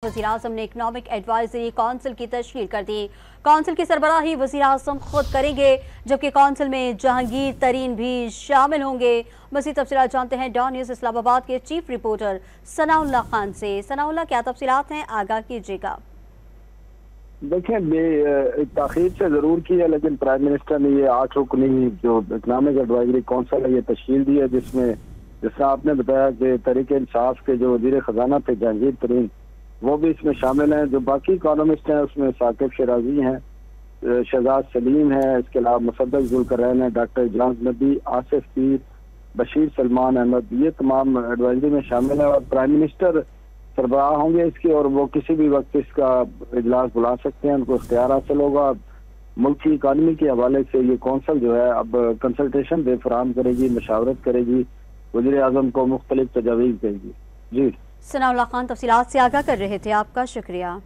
वज़ीर-ए-आज़म ने economic advisory council की तश्कील कर दी। काउंसिल की सरबराही वज़ीर-ए-आज़म खुद करेंगे, जबकि काउंसिल में जहांगीर तरीन भी शामिल होंगे। मज़ीद तफसीलात जानते हैं डॉन न्यूज़ इस्लामाबाद के चीफ रिपोर्टर सनाउल्लाह खान से। सनाउल्लाह, क्या तफसीलात हैं, आगाह कीजिएगा। देखिए, ताखीर से जरूर की है, लेकिन प्राइम मिनिस्टर ने ये 8 रुकनी जो इकनॉमिक एडवाइजरी काउंसिल है ये तश्कील दी है, जिसमें जिस तरह आपने बताया कि तहरीक इंसाफ के जो वजीर खजाना थे जहांगीर तरीन, वो भी इसमें शामिल हैं। जो बाकी इकोनॉमिस्ट हैं उसमें साकिब शराजी हैं, शहजाद सलीम है, इसके अलावा मुसद्दक जुल्करनैन है, डॉक्टर इजलास नबी, आसिफ पीर, बशीर सलमान अहमद, ये तमाम एडवाइजरी में शामिल है। और प्राइम मिनिस्टर सरबराह होंगे इसके, और वो किसी भी वक्त इसका इजलास बुला सकते हैं, उनको इख्तियार हासिल होगा। मुल्क की इकानमी के हवाले से ये कौंसल जो है अब कंसल्टेशन भी फराहम करेगी, मशावरत करेगी, वज़ीर आज़म को मुख्तलिफ तजावीज़ देगी। जी, सनाउल्लाह खान तफसीलात से आगाह कर रहे थे, आपका शुक्रिया।